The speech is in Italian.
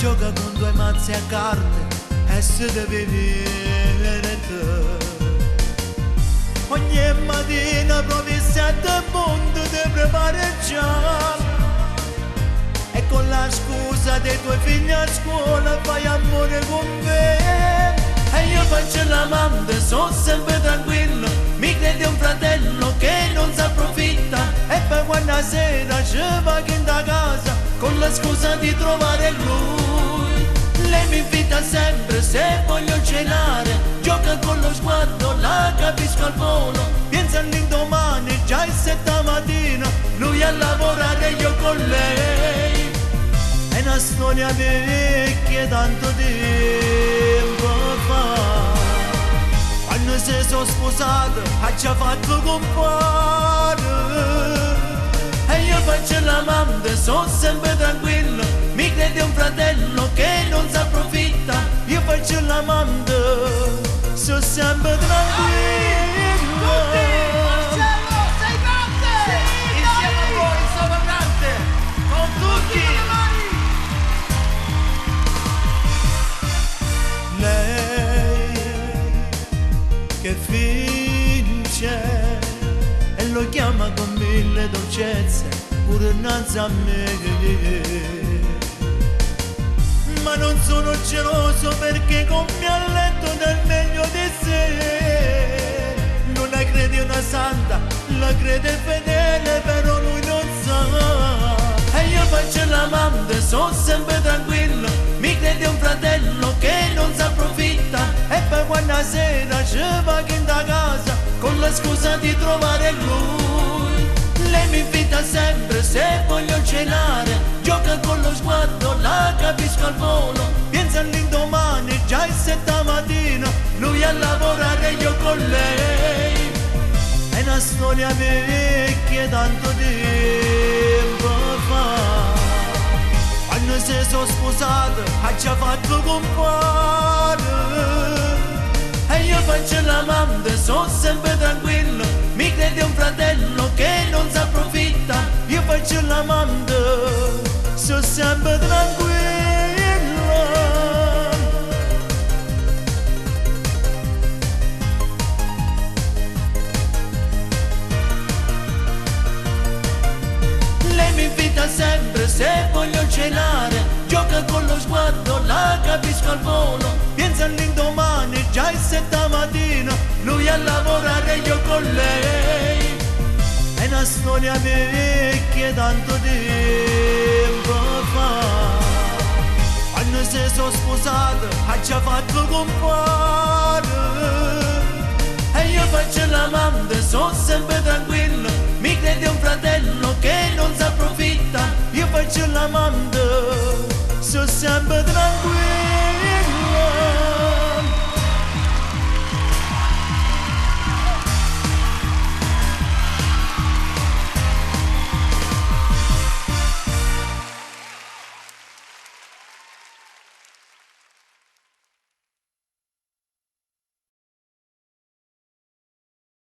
gioca con due mazze a carte e se deve venire te. Ogni mattina provi sette punti di preparare già, e con la scusa dei tuoi figli a scuola fai amore con me. E io faccio l'amante, sono sempre tranquillo, mi credi un fratello che non si approfitta. E poi quando sera ci va in da casa con la scusa di trovare lui. Lei mi invita sempre se voglio cenare, gioca con lo sguardo, la capisco al volo. Pensa all'indomani, già è 7 mattina, lui a lavorare e io con lei. È una storia vecchia tanto tempo fa, quando si sono sposato ha già fatto compare. E io faccio l'amante, sono sempre tranquillo, mi credi un fratello che non si approfitta. Io faccio l'amante, sono sempre tranquillo. Marcello, sei grande! Sì, insieme a voi sono grande! Con tutti! Lei che finge e lo chiama con 1000 dolcezze pure innanzi a me. Ma non sono geloso perché con me ha letto del meglio di sé. Non la crede una santa, la crede fedele, però lui non sa. E io faccio l'amante, sono sempre tranquillo, mi crede un fratello che non si approfitta. E poi quando sera ci va in da casa con la scusa di trovare lui. Lei mi invita sempre se voglio cenare, gioca con lo sguardo, la capisco al volo. Pensa all'indomani, già è 7 mattina, lui a lavorare e io con lei. È una storia vecchia tanto tempo fa, quando si sono sposato ha già fatto compare. E io faccio l'amante, sono sempre tranquillo, mi credi un fratello che non si approfitta. Io faccio l'amante, sono sempre tranquillo. Lei mi invita sempre se voglio cenare, gioca con lo sguardo, la capisco al volo. Pensa all'indomani, già è 7 mattina, lui a lavorare e io con lei. È una storia vecchia tanto tempo fa, quando si sono sposato ha già fatto compare. E io faccio l'amante, sono sempre tranquillo, mi credi un fratello che non si approfitta. Io faccio l'amante, sono sempre tranquillo.